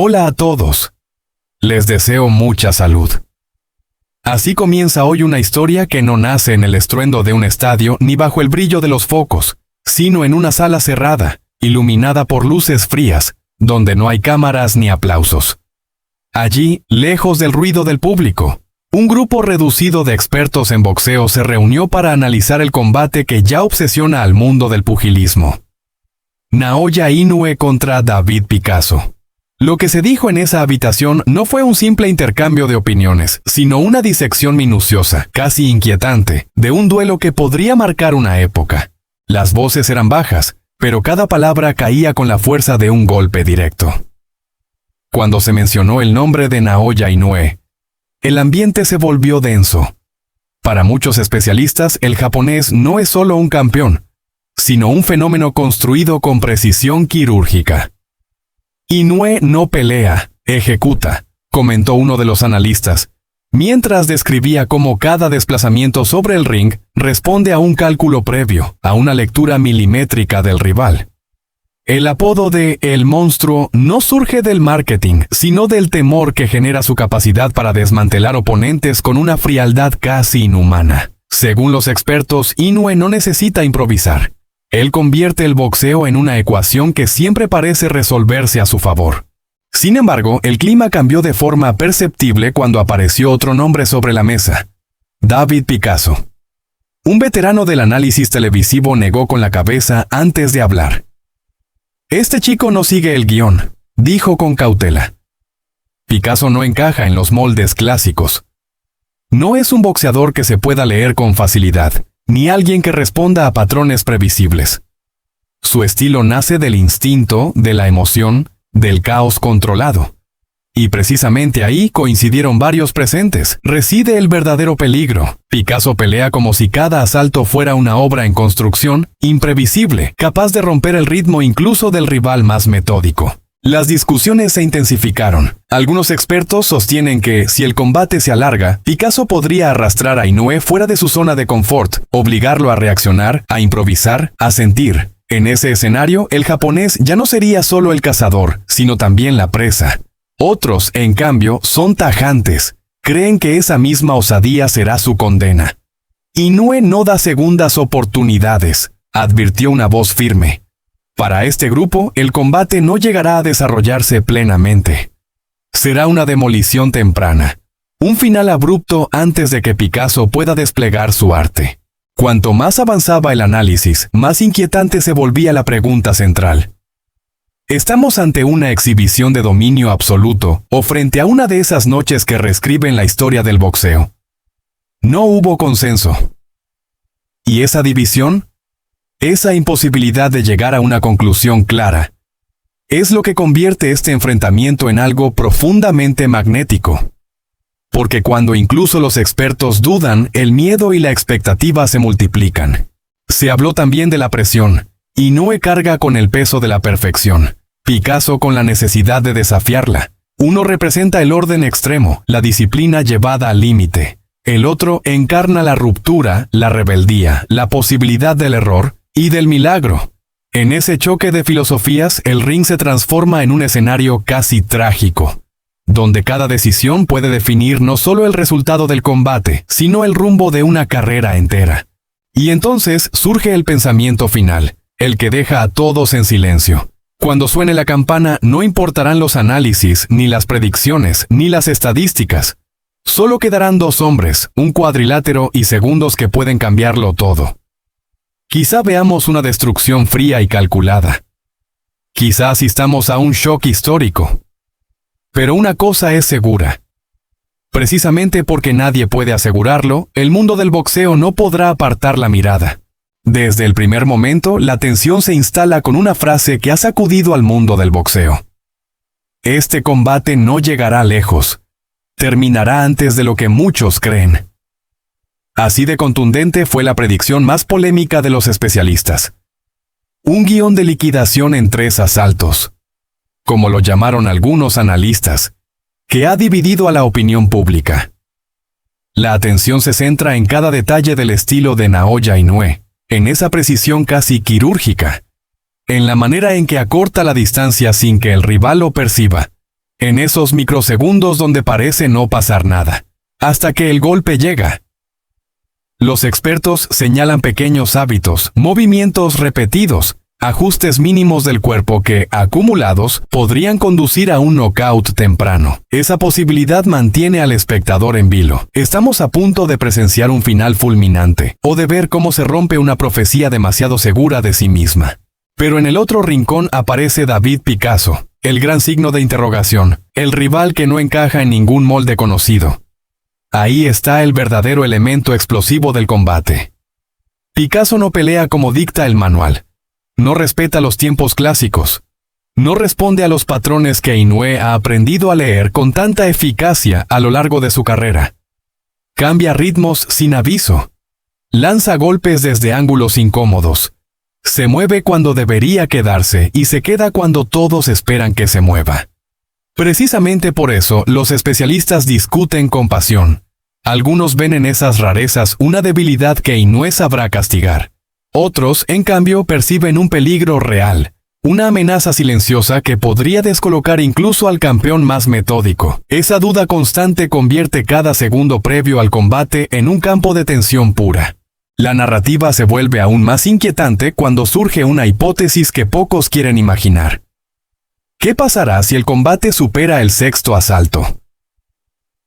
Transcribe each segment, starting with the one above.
Hola a todos. Les deseo mucha salud. Así comienza hoy una historia que no nace en el estruendo de un estadio ni bajo el brillo de los focos, sino en una sala cerrada, iluminada por luces frías, donde no hay cámaras ni aplausos. Allí, lejos del ruido del público, un grupo reducido de expertos en boxeo se reunió para analizar el combate que ya obsesiona al mundo del pugilismo. Naoya Inoue contra David Picasso. Lo que se dijo en esa habitación no fue un simple intercambio de opiniones, sino una disección minuciosa, casi inquietante, de un duelo que podría marcar una época. Las voces eran bajas, pero cada palabra caía con la fuerza de un golpe directo. Cuando se mencionó el nombre de Naoya Inoue, el ambiente se volvió denso. Para muchos especialistas, el japonés no es solo un campeón, sino un fenómeno construido con precisión quirúrgica. Inoue no pelea, ejecuta, comentó uno de los analistas, mientras describía cómo cada desplazamiento sobre el ring responde a un cálculo previo, a una lectura milimétrica del rival. El apodo de El Monstruo no surge del marketing, sino del temor que genera su capacidad para desmantelar oponentes con una frialdad casi inhumana. Según los expertos, Inoue no necesita improvisar. Él convierte el boxeo en una ecuación que siempre parece resolverse a su favor. Sin embargo, el clima cambió de forma perceptible cuando apareció otro nombre sobre la mesa: David Picasso. Un veterano del análisis televisivo negó con la cabeza antes de hablar. Este chico no sigue el guión, dijo con cautela. Picasso no encaja en los moldes clásicos. No es un boxeador que se pueda leer con facilidad, ni alguien que responda a patrones previsibles. Su estilo nace del instinto, de la emoción, del caos controlado. Y precisamente ahí coincidieron varios presentes. Reside el verdadero peligro. Picasso pelea como si cada asalto fuera una obra en construcción, imprevisible, capaz de romper el ritmo incluso del rival más metódico. Las discusiones se intensificaron. Algunos expertos sostienen que, si el combate se alarga, Picasso podría arrastrar a Inoue fuera de su zona de confort, obligarlo a reaccionar, a improvisar, a sentir. En ese escenario, el japonés ya no sería solo el cazador, sino también la presa. Otros, en cambio, son tajantes. Creen que esa misma osadía será su condena. Inoue no da segundas oportunidades, advirtió una voz firme. Para este grupo, el combate no llegará a desarrollarse plenamente. Será una demolición temprana, un final abrupto antes de que Picasso pueda desplegar su arte. Cuanto más avanzaba el análisis, más inquietante se volvía la pregunta central. ¿Estamos ante una exhibición de dominio absoluto o frente a una de esas noches que reescriben la historia del boxeo? No hubo consenso. ¿Y esa división? Esa imposibilidad de llegar a una conclusión clara es lo que convierte este enfrentamiento en algo profundamente magnético. Porque cuando incluso los expertos dudan, el miedo y la expectativa se multiplican. Se habló también de la presión. Inoue carga con el peso de la perfección, Picasso con la necesidad de desafiarla. Uno representa el orden extremo, la disciplina llevada al límite. El otro encarna la ruptura, la rebeldía, la posibilidad del error y del milagro. En ese choque de filosofías, el ring se transforma en un escenario casi trágico, donde cada decisión puede definir no solo el resultado del combate, sino el rumbo de una carrera entera. Y entonces surge el pensamiento final, el que deja a todos en silencio. Cuando suene la campana, no importarán los análisis, ni las predicciones, ni las estadísticas. Solo quedarán dos hombres, un cuadrilátero y segundos que pueden cambiarlo todo. Quizá veamos una destrucción fría y calculada. Quizá asistamos a un shock histórico. Pero una cosa es segura. Precisamente porque nadie puede asegurarlo, el mundo del boxeo no podrá apartar la mirada. Desde el primer momento, la tensión se instala con una frase que ha sacudido al mundo del boxeo. Este combate no llegará lejos. Terminará antes de lo que muchos creen. Así de contundente fue la predicción más polémica de los especialistas. Un guión de liquidación en 3 asaltos, como lo llamaron algunos analistas, que ha dividido a la opinión pública. La atención se centra en cada detalle del estilo de Naoya Inoue, en esa precisión casi quirúrgica, en la manera en que acorta la distancia sin que el rival lo perciba, en esos microsegundos donde parece no pasar nada, hasta que el golpe llega. Los expertos señalan pequeños hábitos, movimientos repetidos, ajustes mínimos del cuerpo que, acumulados, podrían conducir a un knockout temprano. Esa posibilidad mantiene al espectador en vilo. Estamos a punto de presenciar un final fulminante, o de ver cómo se rompe una profecía demasiado segura de sí misma. Pero en el otro rincón aparece David Picasso, el gran signo de interrogación, el rival que no encaja en ningún molde conocido. Ahí está el verdadero elemento explosivo del combate. Picasso no pelea como dicta el manual. No respeta los tiempos clásicos. No responde a los patrones que Inoue ha aprendido a leer con tanta eficacia a lo largo de su carrera. Cambia ritmos sin aviso. Lanza golpes desde ángulos incómodos. Se mueve cuando debería quedarse y se queda cuando todos esperan que se mueva. Precisamente por eso, los especialistas discuten con pasión. Algunos ven en esas rarezas una debilidad que Inoue sabrá castigar. Otros, en cambio, perciben un peligro real, una amenaza silenciosa que podría descolocar incluso al campeón más metódico. Esa duda constante convierte cada segundo previo al combate en un campo de tensión pura. La narrativa se vuelve aún más inquietante cuando surge una hipótesis que pocos quieren imaginar. ¿Qué pasará si el combate supera el sexto asalto?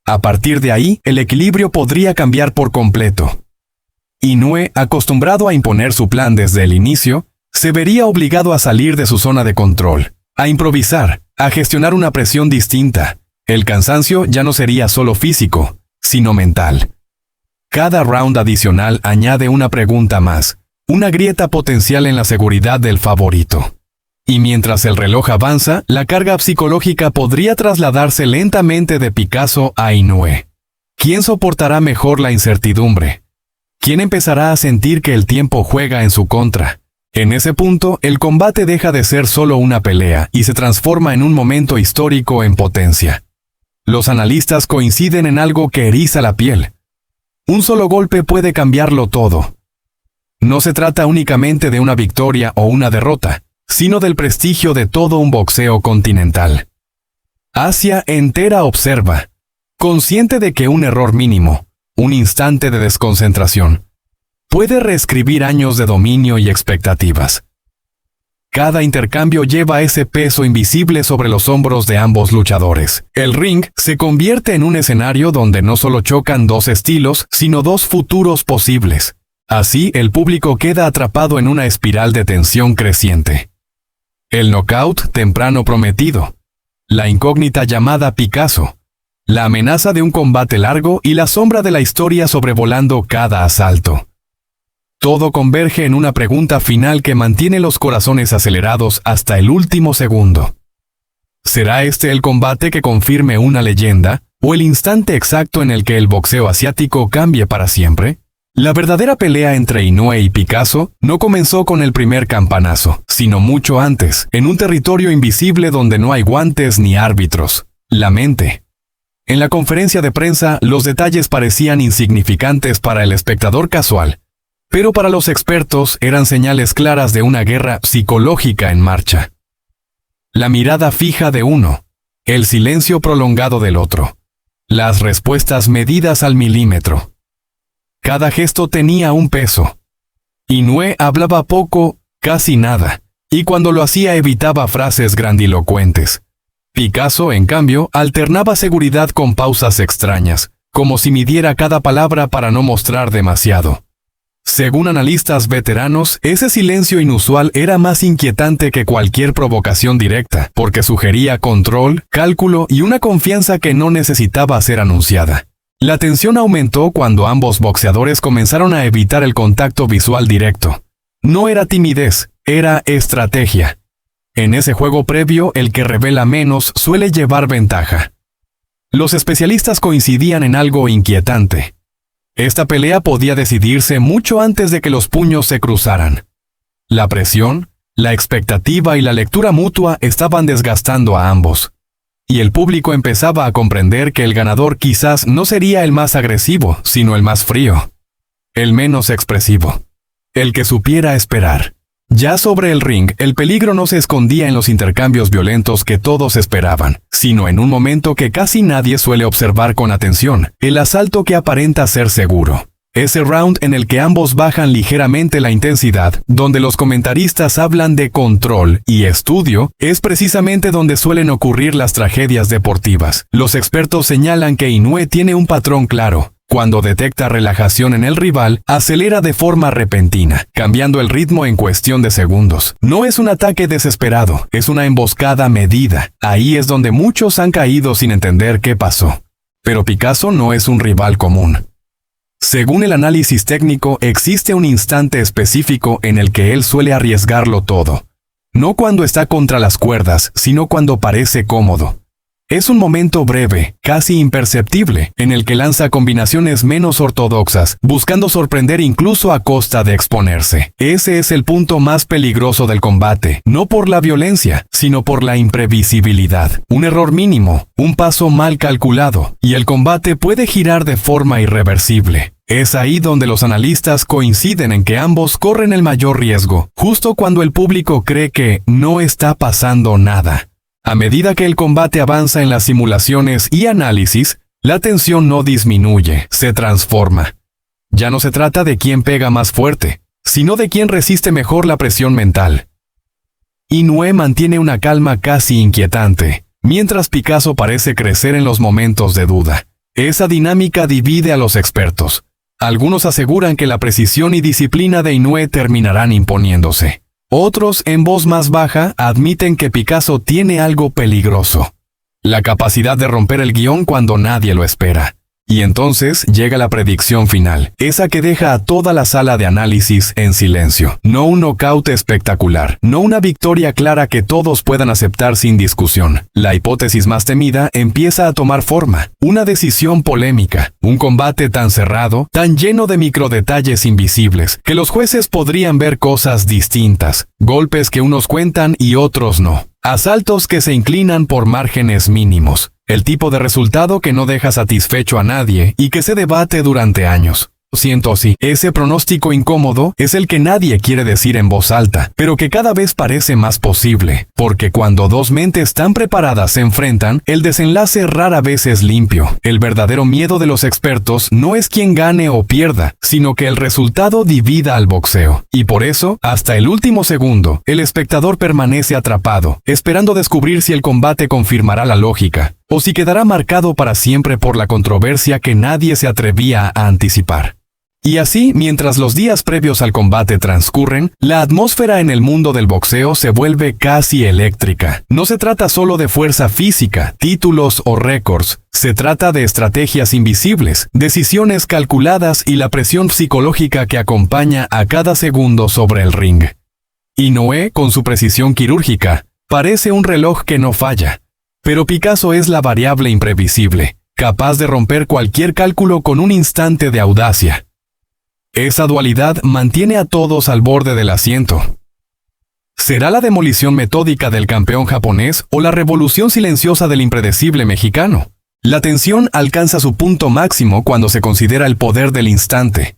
A partir de ahí, el equilibrio podría cambiar por completo. Inoue, acostumbrado a imponer su plan desde el inicio, se vería obligado a salir de su zona de control, a improvisar, a gestionar una presión distinta. El cansancio ya no sería solo físico, sino mental. Cada round adicional añade una pregunta más, una grieta potencial en la seguridad del favorito. Y mientras el reloj avanza, la carga psicológica podría trasladarse lentamente de Picasso a Inoue. ¿Quién soportará mejor la incertidumbre? ¿Quién empezará a sentir que el tiempo juega en su contra? En ese punto, el combate deja de ser solo una pelea y se transforma en un momento histórico en potencia. Los analistas coinciden en algo que eriza la piel. Un solo golpe puede cambiarlo todo. No se trata únicamente de una victoria o una derrota, sino del prestigio de todo un boxeo continental. Asia entera observa, consciente de que un error mínimo, un instante de desconcentración, puede reescribir años de dominio y expectativas. Cada intercambio lleva ese peso invisible sobre los hombros de ambos luchadores. El ring se convierte en un escenario donde no solo chocan dos estilos, sino dos futuros posibles. Así, el público queda atrapado en una espiral de tensión creciente. El knockout temprano prometido. La incógnita llamada Picasso. La amenaza de un combate largo y la sombra de la historia sobrevolando cada asalto. Todo converge en una pregunta final que mantiene los corazones acelerados hasta el último segundo. ¿Será este el combate que confirme una leyenda, o el instante exacto en el que el boxeo asiático cambie para siempre? La verdadera pelea entre Inoue y Picasso no comenzó con el primer campanazo, sino mucho antes, en un territorio invisible donde no hay guantes ni árbitros. La mente. En la conferencia de prensa, los detalles parecían insignificantes para el espectador casual, pero para los expertos eran señales claras de una guerra psicológica en marcha. La mirada fija de uno, el silencio prolongado del otro, las respuestas medidas al milímetro. Cada gesto tenía un peso. Inoue hablaba poco, casi nada, y cuando lo hacía evitaba frases grandilocuentes. Picasso, en cambio, alternaba seguridad con pausas extrañas, como si midiera cada palabra para no mostrar demasiado. Según analistas veteranos, ese silencio inusual era más inquietante que cualquier provocación directa, porque sugería control, cálculo y una confianza que no necesitaba ser anunciada. La tensión aumentó cuando ambos boxeadores comenzaron a evitar el contacto visual directo. No era timidez, era estrategia. En ese juego previo, el que revela menos suele llevar ventaja. Los especialistas coincidían en algo inquietante. Esta pelea podía decidirse mucho antes de que los puños se cruzaran. La presión, la expectativa y la lectura mutua estaban desgastando a ambos. Y el público empezaba a comprender que el ganador quizás no sería el más agresivo, sino el más frío. El menos expresivo. El que supiera esperar. Ya sobre el ring, el peligro no se escondía en los intercambios violentos que todos esperaban, sino en un momento que casi nadie suele observar con atención, el asalto que aparenta ser seguro. Ese round en el que ambos bajan ligeramente la intensidad, donde los comentaristas hablan de control y estudio, es precisamente donde suelen ocurrir las tragedias deportivas. Los expertos señalan que Inoue tiene un patrón claro. Cuando detecta relajación en el rival, acelera de forma repentina, cambiando el ritmo en cuestión de segundos. No es un ataque desesperado, es una emboscada medida. Ahí es donde muchos han caído sin entender qué pasó. Pero Picasso no es un rival común. Según el análisis técnico, existe un instante específico en el que él suele arriesgarlo todo. No cuando está contra las cuerdas, sino cuando parece cómodo. Es un momento breve, casi imperceptible, en el que lanza combinaciones menos ortodoxas, buscando sorprender incluso a costa de exponerse. Ese es el punto más peligroso del combate, no por la violencia, sino por la imprevisibilidad. Un error mínimo, un paso mal calculado, y el combate puede girar de forma irreversible. Es ahí donde los analistas coinciden en que ambos corren el mayor riesgo, justo cuando el público cree que no está pasando nada. A medida que el combate avanza en las simulaciones y análisis, la tensión no disminuye, se transforma. Ya no se trata de quién pega más fuerte, sino de quién resiste mejor la presión mental. Inoue mantiene una calma casi inquietante, mientras Picasso parece crecer en los momentos de duda. Esa dinámica divide a los expertos. Algunos aseguran que la precisión y disciplina de Inoue terminarán imponiéndose. Otros, en voz más baja, admiten que Picasso tiene algo peligroso. La capacidad de romper el guión cuando nadie lo espera. Y entonces llega la predicción final, esa que deja a toda la sala de análisis en silencio. No un knockout espectacular, no una victoria clara que todos puedan aceptar sin discusión. La hipótesis más temida empieza a tomar forma, una decisión polémica, un combate tan cerrado, tan lleno de microdetalles invisibles, que los jueces podrían ver cosas distintas, golpes que unos cuentan y otros no. Asaltos que se inclinan por márgenes mínimos. El tipo de resultado que no deja satisfecho a nadie y que se debate durante años. Siento así, ese pronóstico incómodo es el que nadie quiere decir en voz alta, pero que cada vez parece más posible, porque cuando dos mentes tan preparadas se enfrentan, el desenlace rara vez es limpio. El verdadero miedo de los expertos no es quién gane o pierda, sino que el resultado divida al boxeo. Y por eso, hasta el último segundo, el espectador permanece atrapado, esperando descubrir si el combate confirmará la lógica, o si quedará marcado para siempre por la controversia que nadie se atrevía a anticipar. Y así, mientras los días previos al combate transcurren, la atmósfera en el mundo del boxeo se vuelve casi eléctrica. No se trata solo de fuerza física, títulos o récords. Se trata de estrategias invisibles, decisiones calculadas y la presión psicológica que acompaña a cada segundo sobre el ring. Inoue, con su precisión quirúrgica, parece un reloj que no falla. Pero Picasso es la variable imprevisible, capaz de romper cualquier cálculo con un instante de audacia. Esa dualidad mantiene a todos al borde del asiento. ¿Será la demolición metódica del campeón japonés o la revolución silenciosa del impredecible mexicano? La tensión alcanza su punto máximo cuando se considera el poder del instante.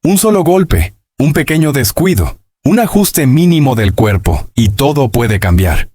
Un solo golpe, un pequeño descuido, un ajuste mínimo del cuerpo, y todo puede cambiar.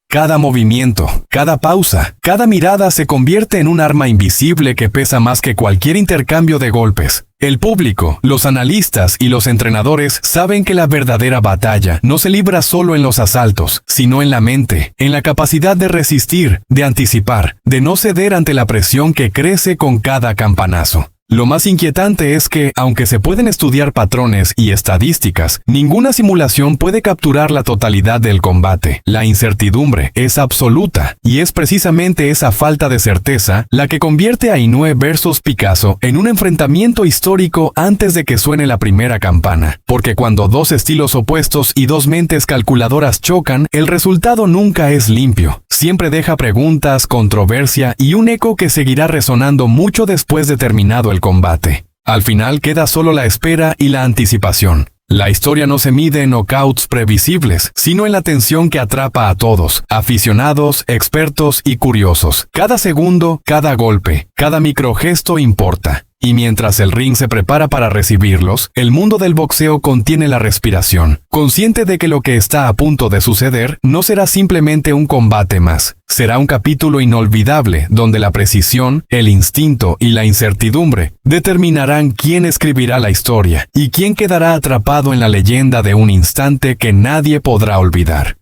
Cada movimiento, cada pausa, cada mirada se convierte en un arma invisible que pesa más que cualquier intercambio de golpes. El público, los analistas y los entrenadores saben que la verdadera batalla no se libra solo en los asaltos, sino en la mente, en la capacidad de resistir, de anticipar, de no ceder ante la presión que crece con cada campanazo. Lo más inquietante es que, aunque se pueden estudiar patrones y estadísticas, ninguna simulación puede capturar la totalidad del combate. La incertidumbre es absoluta, y es precisamente esa falta de certeza la que convierte a Inoue versus Picasso en un enfrentamiento histórico antes de que suene la primera campana. Porque cuando dos estilos opuestos y dos mentes calculadoras chocan, el resultado nunca es limpio. Siempre deja preguntas, controversia y un eco que seguirá resonando mucho después de terminado el combate. Al final queda solo la espera y la anticipación. La historia no se mide en knockouts previsibles, sino en la tensión que atrapa a todos, aficionados, expertos y curiosos. Cada segundo, cada golpe, cada microgesto importa. Y mientras el ring se prepara para recibirlos, el mundo del boxeo contiene la respiración, consciente de que lo que está a punto de suceder no será simplemente un combate más. Será un capítulo inolvidable donde la precisión, el instinto y la incertidumbre determinarán quién escribirá la historia y quién quedará atrapado en la leyenda de un instante que nadie podrá olvidar.